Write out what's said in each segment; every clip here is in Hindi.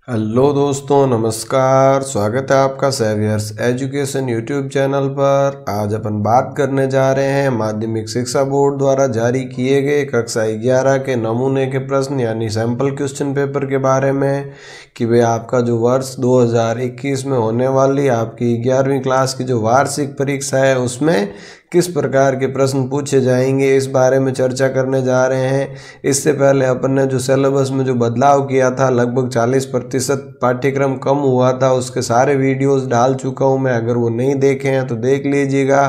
हेलो दोस्तों, नमस्कार। स्वागत है आपका सेवियर्स एजुकेशन यूट्यूब चैनल पर। आज अपन बात करने जा रहे हैं माध्यमिक शिक्षा बोर्ड द्वारा जारी किए गए कक्षा 11 के नमूने के प्रश्न यानी सैंपल क्वेश्चन पेपर के बारे में कि वे आपका जो वर्ष 2021 में होने वाली आपकी 11वीं क्लास की जो वार्षिक परीक्षा है उसमें किस प्रकार के प्रश्न पूछे जाएंगे, इस बारे में चर्चा करने जा रहे हैं। इससे पहले अपन ने जो सिलेबस में जो बदलाव किया था, लगभग 40% पाठ्यक्रम कम हुआ था, उसके सारे वीडियोस डाल चुका हूं मैं। अगर वो नहीं देखे हैं तो देख लीजिएगा।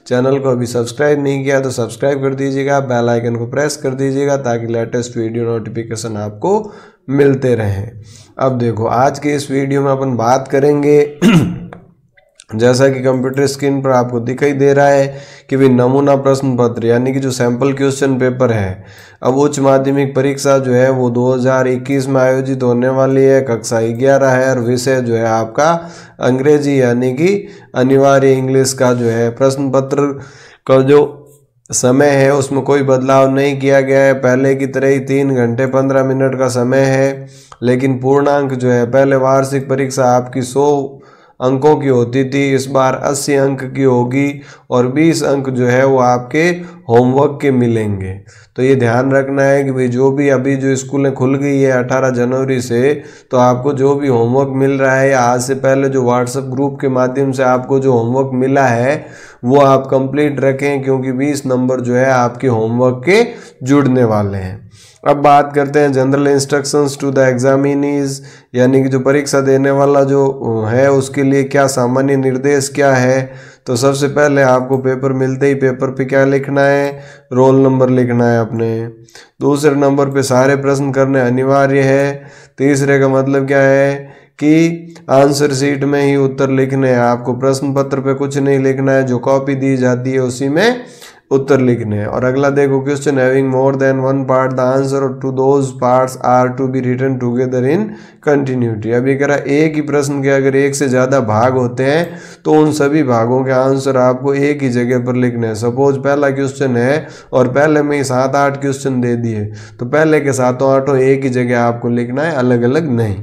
चैनल को अभी सब्सक्राइब नहीं किया तो सब्सक्राइब कर दीजिएगा, बेल आइकन को प्रेस कर दीजिएगा ताकि लेटेस्ट वीडियो नोटिफिकेशन आपको मिलते रहें। अब देखो, आज के इस वीडियो में अपन बात करेंगे जैसा कि कंप्यूटर स्क्रीन पर आपको दिखाई दे रहा है कि भी नमूना प्रश्न पत्र यानी कि जो सैंपल क्वेश्चन पेपर है। अब उच्च माध्यमिक परीक्षा जो है वो 2021 में आयोजित होने वाली है, कक्षा 11 है और विषय जो है आपका अंग्रेजी यानी कि अनिवार्य इंग्लिश का जो है। प्रश्न पत्र का जो समय है उसमें कोई बदलाव नहीं किया गया है, पहले की तरह ही 3 घंटे 15 मिनट का समय है। लेकिन पूर्णांक जो है, पहले वार्षिक परीक्षा आपकी 100 अंकों की होती थी, इस बार 80 अंक की होगी और 20 अंक जो है वो आपके होमवर्क के मिलेंगे। तो ये ध्यान रखना है कि भाई जो भी अभी जो स्कूलें खुल गई है 18 जनवरी से, तो आपको जो भी होमवर्क मिल रहा है या आज से पहले जो व्हाट्सएप ग्रुप के माध्यम से आपको जो होमवर्क मिला है वो आप कंप्लीट रखें, क्योंकि 20 नंबर जो है आपके होमवर्क के जुड़ने वाले हैं। अब बात करते हैं general instructions to the examinees यानी कि जो परीक्षा देने वाला जो है उसके लिए क्या सामान्य निर्देश क्या है। तो सबसे पहले आपको पेपर मिलते ही पेपर पे क्या लिखना है, रोल नंबर लिखना है अपने। दूसरे नंबर पे सारे प्रश्न करने अनिवार्य है। तीसरे का मतलब क्या है कि आंसर शीट में ही उत्तर लिखने हैं, आपको प्रश्न पत्र पे कुछ नहीं लिखना है, जो कॉपी दी जाती है उसी में उत्तर लिखने हैं। और अगला देखो, question having more than one part the answer to those parts are to be written together in continuity. अभी कह रहा एक ही प्रश्न के अगर एक से ज़्यादा भाग होते हैं तो उन सभी भागों के आंसर आपको एक ही जगह पर लिखने हैं। सपोज पहला क्वेश्चन है और पहले में ही 7-8 क्वेश्चन दे दिए, तो पहले के 7-8 एक ही जगह आपको लिखना है, अलग अलग नहीं।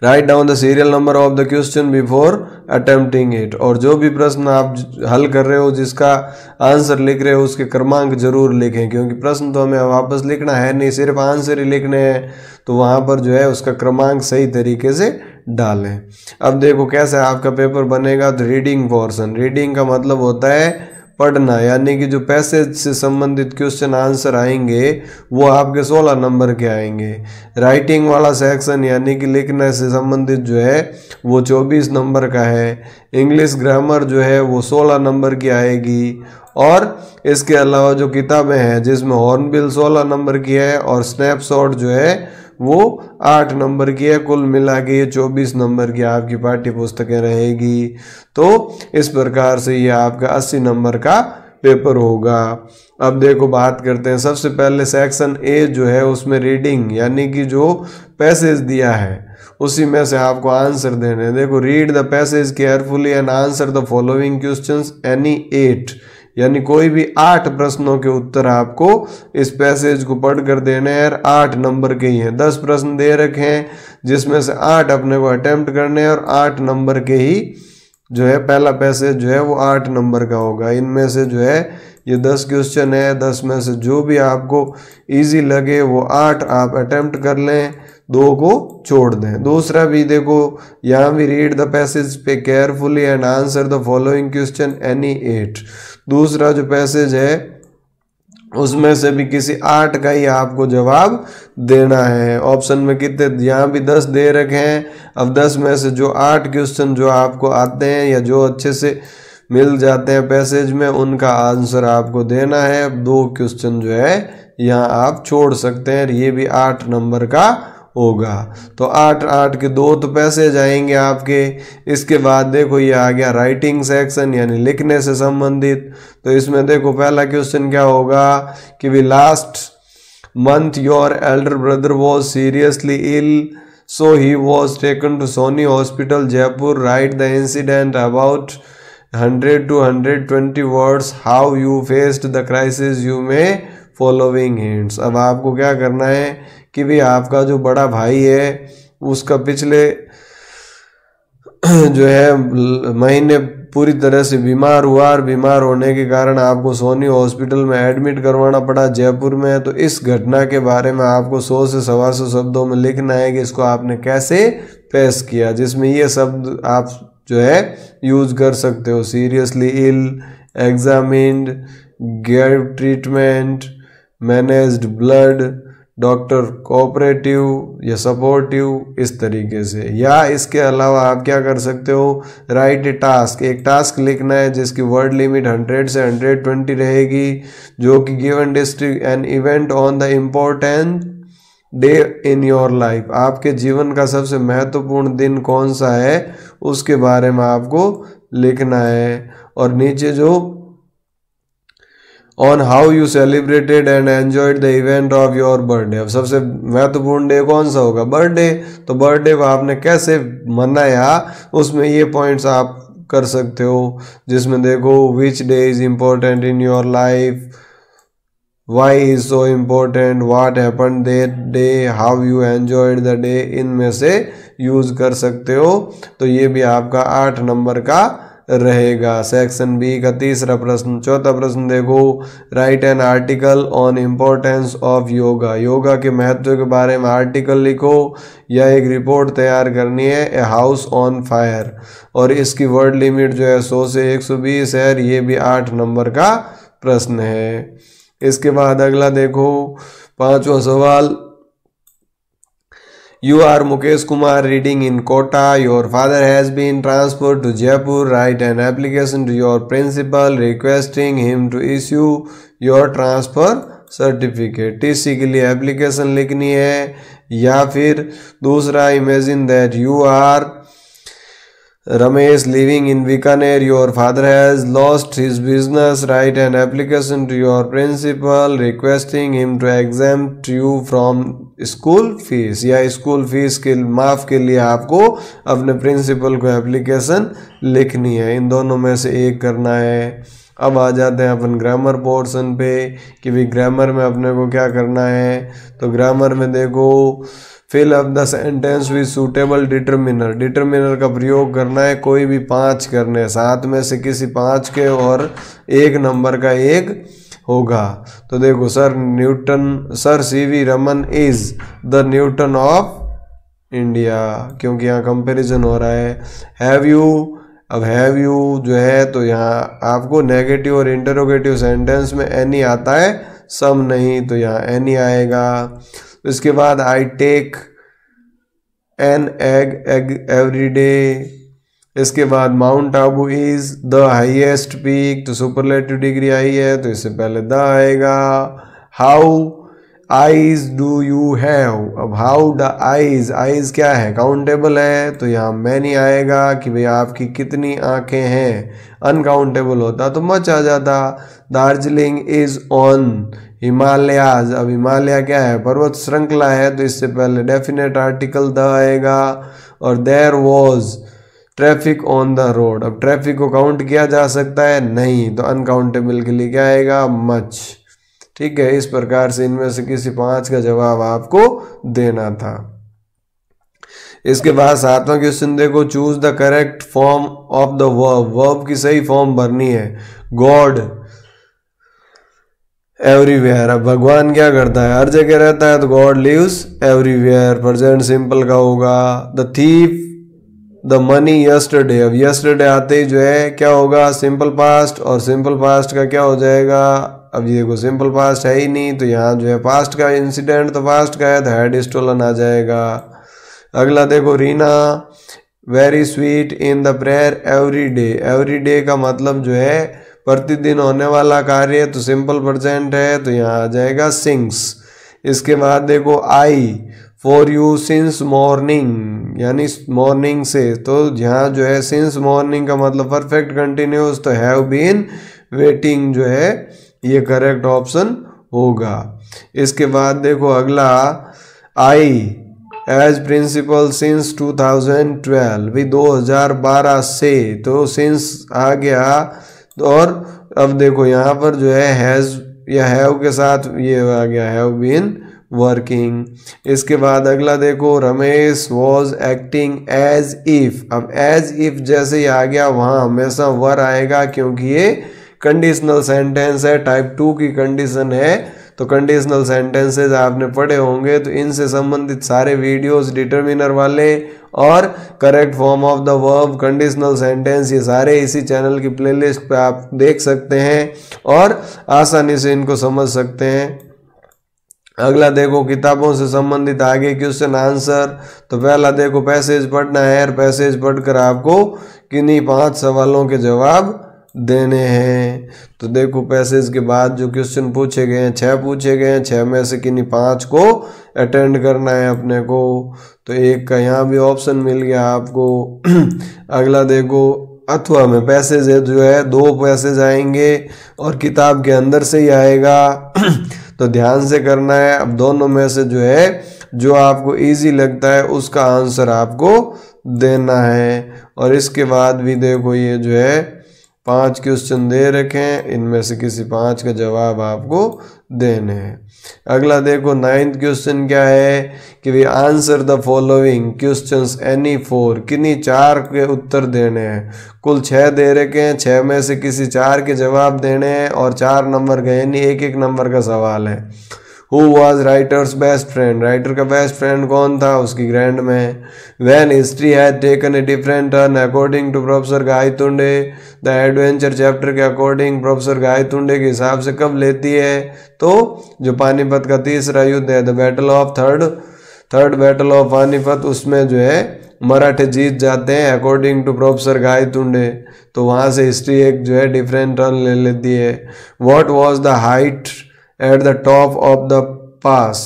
Write down the serial number of the question before attempting it. और जो भी प्रश्न आप हल कर रहे हो, जिसका आंसर लिख रहे हो, उसके क्रमांक जरूर लिखें, क्योंकि प्रश्न तो हमें वापस लिखना है नहीं, सिर्फ आंसर ही लिखने हैं। तो वहाँ पर जो है उसका क्रमांक सही तरीके से डालें। अब देखो कैसे आपका पेपर बनेगा। तो रीडिंग पोर्शन, रीडिंग का मतलब होता है पढ़ना, यानी कि जो पैसेज से संबंधित क्वेश्चन आंसर आएंगे वो आपके 16 नंबर के आएंगे। राइटिंग वाला सेक्शन यानी कि लिखने से संबंधित जो है वो 24 नंबर का है। इंग्लिश ग्रामर जो है वो 16 नंबर की आएगी। और इसके अलावा जो किताबें हैं जिसमें हॉर्नबिल 16 नंबर की है और स्नैपशॉट जो है वो 8 नंबर की है। कुल मिला के ये 24 नंबर की आपकी पाठ्य पुस्तकें रहेगी। तो इस प्रकार से ये आपका 80 नंबर का पेपर होगा। अब देखो बात करते हैं, सबसे पहले सेक्शन ए जो है उसमें रीडिंग यानी कि जो पैसेज दिया है उसी में से आपको आंसर देने। देखो, read the passage carefully and answer the following questions any 8 यानी कोई भी 8 प्रश्नों के उत्तर आपको इस पैसेज को पढ़ कर देने हैं। 8 नंबर के ही हैं, 10 प्रश्न दे रखे हैं जिसमें से 8 अपने को अटेम्प्ट करने हैं और 8 नंबर के ही जो है पहला पैसेज जो है वो 8 नंबर का होगा। इनमें से जो है ये 10 क्वेश्चन है, 10 में से जो भी आपको इजी लगे वो 8 आप अटेम्प्ट कर लें, 2 को छोड़ दें। दूसरा भी देखो, यहाँ भी रीड द पैसेज पे carefully and answer the following question any 8। दूसरा जो पैसेज है उसमें से भी किसी 8 का ही आपको जवाब देना है। ऑप्शन में कितने, यहाँ भी 10 दे रखे हैं। अब 10 में से जो 8 क्वेश्चन जो आपको आते हैं या जो अच्छे से मिल जाते हैं पैसेज में, उनका आंसर आपको देना है। अब 2 क्वेश्चन जो है यहाँ आप छोड़ सकते हैं, ये भी 8 नंबर का होगा। तो 8 के 2 तो पैसेज आएंगे आपके। इसके बाद देखो ये आ गया राइटिंग सेक्शन यानी लिखने से संबंधित। तो इसमें देखो पहला क्वेश्चन क्या होगा कि we last month your elder brother was seriously ill so he was taken to Soni hospital Jaipur. Write the incident about 100 to 120 words. How you faced the crisis you may following hints. अब आपको क्या करना है कि भी आपका जो बड़ा भाई है उसका पिछले जो है महीने पूरी तरह से बीमार हुआ और बीमार होने के कारण आपको सोनी हॉस्पिटल में एडमिट करवाना पड़ा जयपुर में। तो इस घटना के बारे में आपको 100 से 125 शब्दों में लिखना है कि इसको आपने कैसे पेश किया, जिसमें ये शब्द आप जो है यूज कर सकते हो। Seriously ill, examined, gave treatment, managed blood, doctor cooperative या सपोर्टिव, इस तरीके से। या इसके अलावा आप क्या कर सकते हो, राइट ए टास्क, एक टास्क लिखना है जिसकी वर्ड लिमिट 100 से 120 रहेगी, जो कि given district an event on the important day in your life, आपके जीवन का सबसे महत्वपूर्ण दिन कौन सा है उसके बारे में आपको लिखना है। और नीचे जो on how you celebrated and enjoyed the event of your birthday, अब सबसे महत्वपूर्ण डे कौन सा होगा, बर्थडे। तो बर्थडे को आपने कैसे मनाया उसमें ये पॉइंट्स आप कर सकते हो, जिसमें देखो which day is important in your life, why is so important, what happened that day, how you enjoyed the day, इनमें से यूज कर सकते हो। तो ये भी आपका 8 नंबर का रहेगा। सेक्शन बी का तीसरा प्रश्न। चौथा प्रश्न देखो, right an article on importance of yoga, yoga के महत्व के बारे में आर्टिकल लिखो या एक रिपोर्ट तैयार करनी है, ए हाउस ऑन फायर, और इसकी वर्ड लिमिट जो है 100 से 120 है। ये भी 8 नंबर का प्रश्न है। इसके बाद अगला देखो 5वां सवाल, You are Mukesh Kumar reading in Kota. Your father has been transferred to Jaipur. Write an application to your principal requesting him to issue your transfer certificate. TC के लिए एप्लीकेशन लिखनी है। या फिर दूसरा, imagine that you are Ramesh living in Bikaner. Your father has lost his business. Write an application to your principal requesting him to exempt you from school fees, या स्कूल फीस के माफ़ के लिए आपको अपने प्रिंसिपल को एप्लीकेशन लिखनी है। इन दोनों में से एक करना है। अब आ जाते हैं अपन ग्रामर पोर्शन पे कि भाई ग्रामर में अपने को क्या करना है। तो ग्रामर में देखो, fill up the sentence with suitable determiner, determiner का प्रयोग करना है। कोई भी 5 करने हैं, 7 में से किसी 5 के, और 1 नंबर का 1 होगा। तो देखो, sir CV Raman is the Newton of India, क्योंकि यहाँ कंपैरिजन हो रहा है। हैव यू, अब हैव यू जो है तो यहाँ आपको नेगेटिव और इंटरोगेटिव सेंटेंस में एनी आता है, सम नहीं, तो यहाँ एनी आएगा। इसके बाद I take an egg every day. इसके बाद Mount Abu is the highest peak, तो सुपरलेटिव डिग्री आई है तो इससे पहले द आएगा। How eyes do you have, अब हाउ द आईज, आईज क्या है, काउंटेबल है, तो यहाँ मैनी आएगा कि भाई आपकी कितनी आंखें हैं। अनकाउंटेबल होता तो मच आ जाता। दार्जिलिंग इज ऑन हिमालयाज, अब हिमालय क्या है, पर्वत श्रृंखला है, तो इससे पहले डेफिनेट आर्टिकल द आएगा। और there was traffic on the road, अब ट्रैफिक को काउंट किया जा सकता है नहीं, तो अनकाउंटेबल के लिए क्या आएगा, मच। ठीक है, इस प्रकार से इनमें से किसी 5 का जवाब आपको देना था। इसके बाद 7वां क्वेश्चन देखो, choose the correct form of the verb, verb की सही फॉर्म भरनी है। गॉड एवरीवेयर, अब भगवान क्या करता है, हर जगह रहता है, तो God lives everywhere, present simple का होगा। The thief the money yesterday, अब यस्टरडे आते ही जो है क्या होगा, सिंपल पास्ट, और सिंपल पास्ट का क्या हो जाएगा, अब ये देखो सिंपल पास्ट है ही नहीं, तो यहाँ जो है पास्ट का इंसिडेंट तो पास्ट का है, तो हैड स्टोलन आ जाएगा। अगला देखो, Reena very sweet in the prayer every day, every day का मतलब जो है प्रतिदिन होने वाला कार्य, तो सिंपल प्रेजेंट है, तो यहाँ आ जाएगा सिंग्स। इसके बाद देखो, I for you since morning, यानी मॉर्निंग से, तो यहाँ जो है सिंस मॉर्निंग का मतलब परफेक्ट कंटिन्यूस, तो हैव बीन वेटिंग जो है ये करेक्ट ऑप्शन होगा। इसके बाद देखो अगला, आई एज प्रिंसिपल सिंस 2012, भाई 2012 से, तो सिंस आ गया। और अब देखो यहाँ पर जो है हैज़ या हैव के साथ ये आ गया हैव बीन वर्किंग। इसके बाद अगला देखो, Ramesh was acting as if. अब एज इफ जैसे ही आ गया वहाँ हमेशा वर आएगा, क्योंकि ये कंडीशनल सेंटेंस है, टाइप 2 की कंडीशन है। तो कंडीशनल सेंटेंसेस आपने पढ़े होंगे, तो इनसे संबंधित सारे वीडियोस, डिटर्मिनर वाले और correct form of the verb, conditional sentence, ये सारे इसी चैनल की प्लेलिस्ट पे आप देख सकते हैं और आसानी से इनको समझ सकते हैं। अगला देखो, किताबों से संबंधित आगे क्वेश्चन आंसर। तो पहला देखो, पैसेज पढ़ना है, पैसेज पढ़कर आपको किन्हीं 5 सवालों के जवाब देने हैं। तो देखो, पैसेज के बाद जो क्वेश्चन पूछे गए हैं 6 पूछे गए हैं, 6 में से किन्हीं 5 को अटेंड करना है अपने को। तो एक का यहाँ भी ऑप्शन मिल गया आपको। अगला देखो, अथवा में पैसेज है जो है 2 पैसेज आएंगे और किताब के अंदर से ही आएगा। तो ध्यान से करना है। अब दोनों में से जो है जो आपको इजी लगता है उसका आंसर आपको देना है। और इसके बाद भी देखो, ये जो है 5 क्वेश्चन दे रखे हैं, इनमें से किसी 5 का जवाब आपको देने हैं। अगला देखो, 9th क्वेश्चन क्या है कि we answer the following questions any 4। किन्हीं 4 के उत्तर देने हैं। कुल 6 दे रखे हैं, 6 में से किसी 4 के जवाब देने हैं और 4 नंबर का, यानी 1-1 नंबर का सवाल है। Who was writers best friend? Writer का बेस्ट फ्रेंड कौन था? उसकी ग्रैंड में। When history had taken a different turn according to professor Gaitonde, the adventure chapter के अकॉर्डिंग प्रोफेसर गायतुंडे के हिसाब से कब लेती है? तो जो पानीपत का तीसरा युद्ध है, the battle of third battle of Panipat, उसमें जो है मराठे जीत जाते हैं अकॉर्डिंग टू प्रोफेसर गायतुंडे। तो वहाँ से हिस्ट्री एक जो है डिफरेंट टर्न ले लेती है। What was the height at the top of the pass?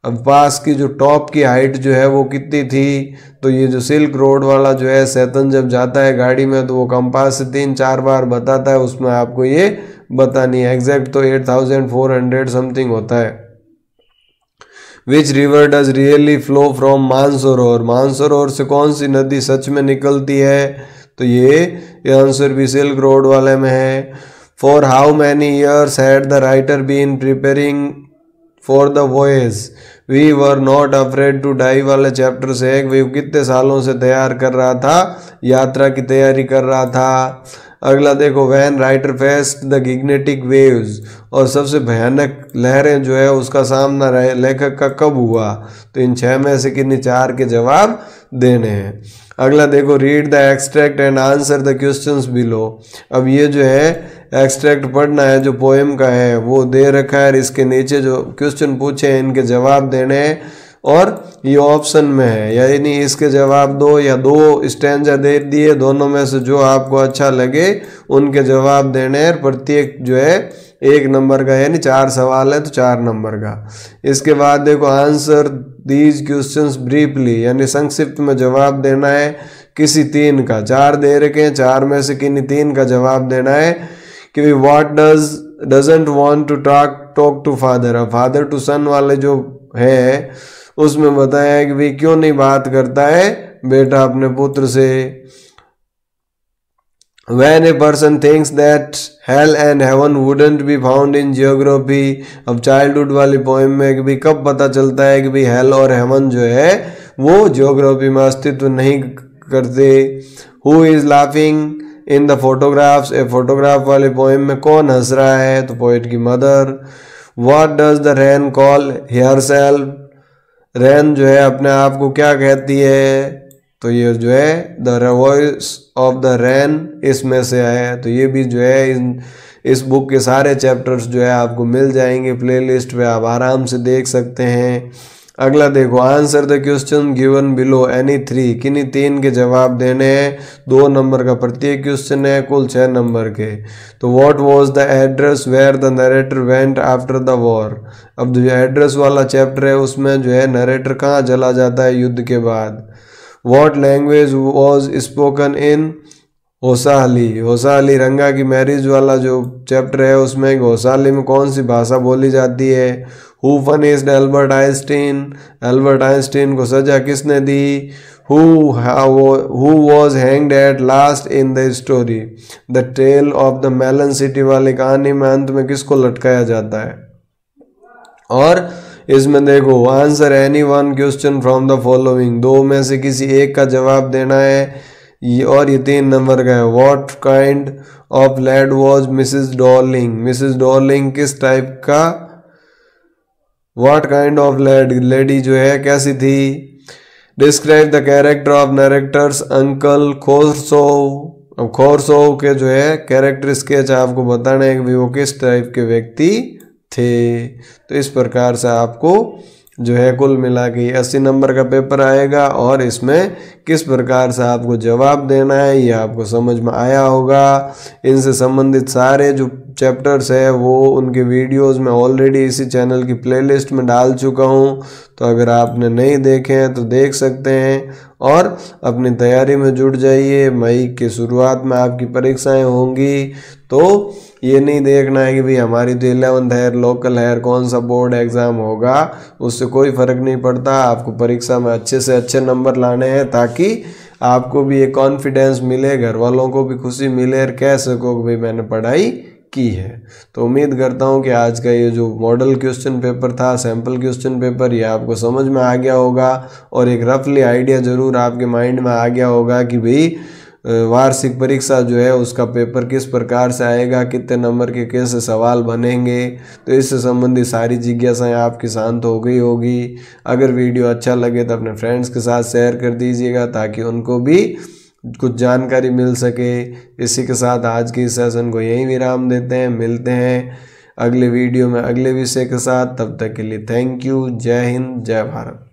अब पास की जो टॉप की हाइट जो है वो कितनी थी? तो ये जो सिल्क रोड वाला जो है, सेतन जब जाता है गाड़ी में तो वो कंपास से 3-4 बार बताता है, उसमें आपको ये बतानी है। एग्जैक्ट तो 8400 समथिंग होता है। Which river does really flow from Mansarovar? Mansarovar से कौन सी नदी सच में निकलती है? तो ये आंसर भी सिल्क रोड वाले में है। For how many years had the writer been preparing for the voyage? We were not afraid to die वाले चैप्टर से वे कितने सालों से तैयार कर रहा था, यात्रा की तैयारी कर रहा था। अगला देखो, when writer faced the gigantic waves, और सबसे भयानक लहरें जो है उसका सामना लेखक का कब हुआ? तो इन 6 में से किन्हीं 4 के जवाब देने हैं। अगला देखो, read the extract and answer the questions below. अब ये जो है एक्सट्रैक्ट पढ़ना है, जो पोएम का है वो दे रखा है, इसके नीचे जो क्वेश्चन पूछे हैं इनके जवाब देने हैं और ये ऑप्शन में है, यानी इसके जवाब 2 या 2 स्टैंजा दे दिए, दोनों में से जो आपको अच्छा लगे उनके जवाब देने हैं। प्रत्येक जो है 1 नंबर का, यानी 4 सवाल है तो 4 नंबर का। इसके बाद देखो, आंसर दीज क्वेश्चंस ब्रीफली, यानी संक्षिप्त में जवाब देना है किसी 3 का। 4 दे रखे हैं, 4 में से किन्हीं 3 का जवाब देना है कि what doesn't want to talk to father. अब फादर टू सन वाले जो है उसमें बताया है कि भाई क्यों नहीं बात करता है बेटा अपने पुत्र से। When a person thinks that hell and heaven wouldn't be found in geography, अब चाइल्डहुड वाली पोएम में कि भाई कब पता चलता है कि भाई हेल और हेवन जो है वो जियोग्राफी में अस्तित्व नहीं करते। Who is laughing in the photographs, a photograph वाली पोएम में कौन हंस रहा है? तो पोएट की mother. What does the rain call herself, रैन जो है अपने आप को क्या कहती है? तो ये जो है the voice of the rain इसमें से है। तो ये भी जो है इस बुक के सारे चैप्टर्स जो है आपको मिल जाएंगे प्लेलिस्ट पे, आप आराम से देख सकते हैं। अगला देखो, answer the question given below any 3, किन्हीं 3 के जवाब देने हैं। 2 नंबर का प्रत्येक क्वेश्चन है, कुल 6 नंबर के। तो what was the address where the narrator went after the war? अब जो एड्रेस वाला चैप्टर है उसमें जो है नरेटर कहाँ चला जाता है युद्ध के बाद। What language was spoken in Hosahalli? Hosahalli Ranga की मैरिज वाला जो चैप्टर है उसमें होसाली में कौन सी भाषा बोली जाती है। Who punished Albert Einstein? Albert Einstein को सजा किसने दी? Who was hanged at last in the story? The tale of the melon city वाली कहानी में अंत में किसको लटकाया जाता है? और इसमें देखो answer any one question from the following, दो में से किसी एक का जवाब देना है। और ये 3 नंबर का है। What kind of lad was Mrs Darling, Mrs Darling किस टाइप का, व्हाट काइंड ऑफ लेडी जो है कैसी थी। Describe the character of narrator's uncle खोरसोव। अब खोरसोव के जो है कैरेक्टर स्केच आपको बताना है कि वो किस टाइप के व्यक्ति थे। तो इस प्रकार से आपको जो है कुल मिला के 80 नंबर का पेपर आएगा और इसमें किस प्रकार से आपको जवाब देना है ये आपको समझ में आया होगा। इनसे संबंधित सारे जो चैप्टर्स है वो उनके वीडियोस में ऑलरेडी इसी चैनल की प्लेलिस्ट में डाल चुका हूँ, तो अगर आपने नहीं देखे हैं तो देख सकते हैं और अपनी तैयारी में जुट जाइए। मई के शुरुआत में आपकी परीक्षाएं होंगी, तो ये नहीं देखना है कि भाई हमारी तो 11th है, लोकल है, कौन सा बोर्ड एग्ज़ाम होगा, उससे कोई फ़र्क नहीं पड़ता। आपको परीक्षा में अच्छे से अच्छे नंबर लाने हैं ताकि आपको भी एक कॉन्फिडेंस मिले, घर वालों को भी खुशी मिले और कह सको कि भाई मैंने पढ़ाई की है। तो उम्मीद करता हूँ कि आज का ये जो मॉडल क्वेश्चन पेपर था, सैम्पल क्वेश्चन पेपर, ये आपको समझ में आ गया होगा और एक रफली आइडिया ज़रूर आपके माइंड में आ गया होगा कि भाई वार्षिक परीक्षा जो है उसका पेपर किस प्रकार से आएगा, कितने नंबर के कैसे सवाल बनेंगे। तो इससे संबंधित सारी जिज्ञासाएं आपकी शांत हो गई होगी। अगर वीडियो अच्छा लगे तो अपने फ्रेंड्स के साथ शेयर कर दीजिएगा ताकि उनको भी कुछ जानकारी मिल सके। इसी के साथ आज की सेशन को यहीं विराम देते हैं। मिलते हैं अगले वीडियो में अगले विषय के साथ। तब तक के लिए थैंक यू। जय हिंद, जय भारत।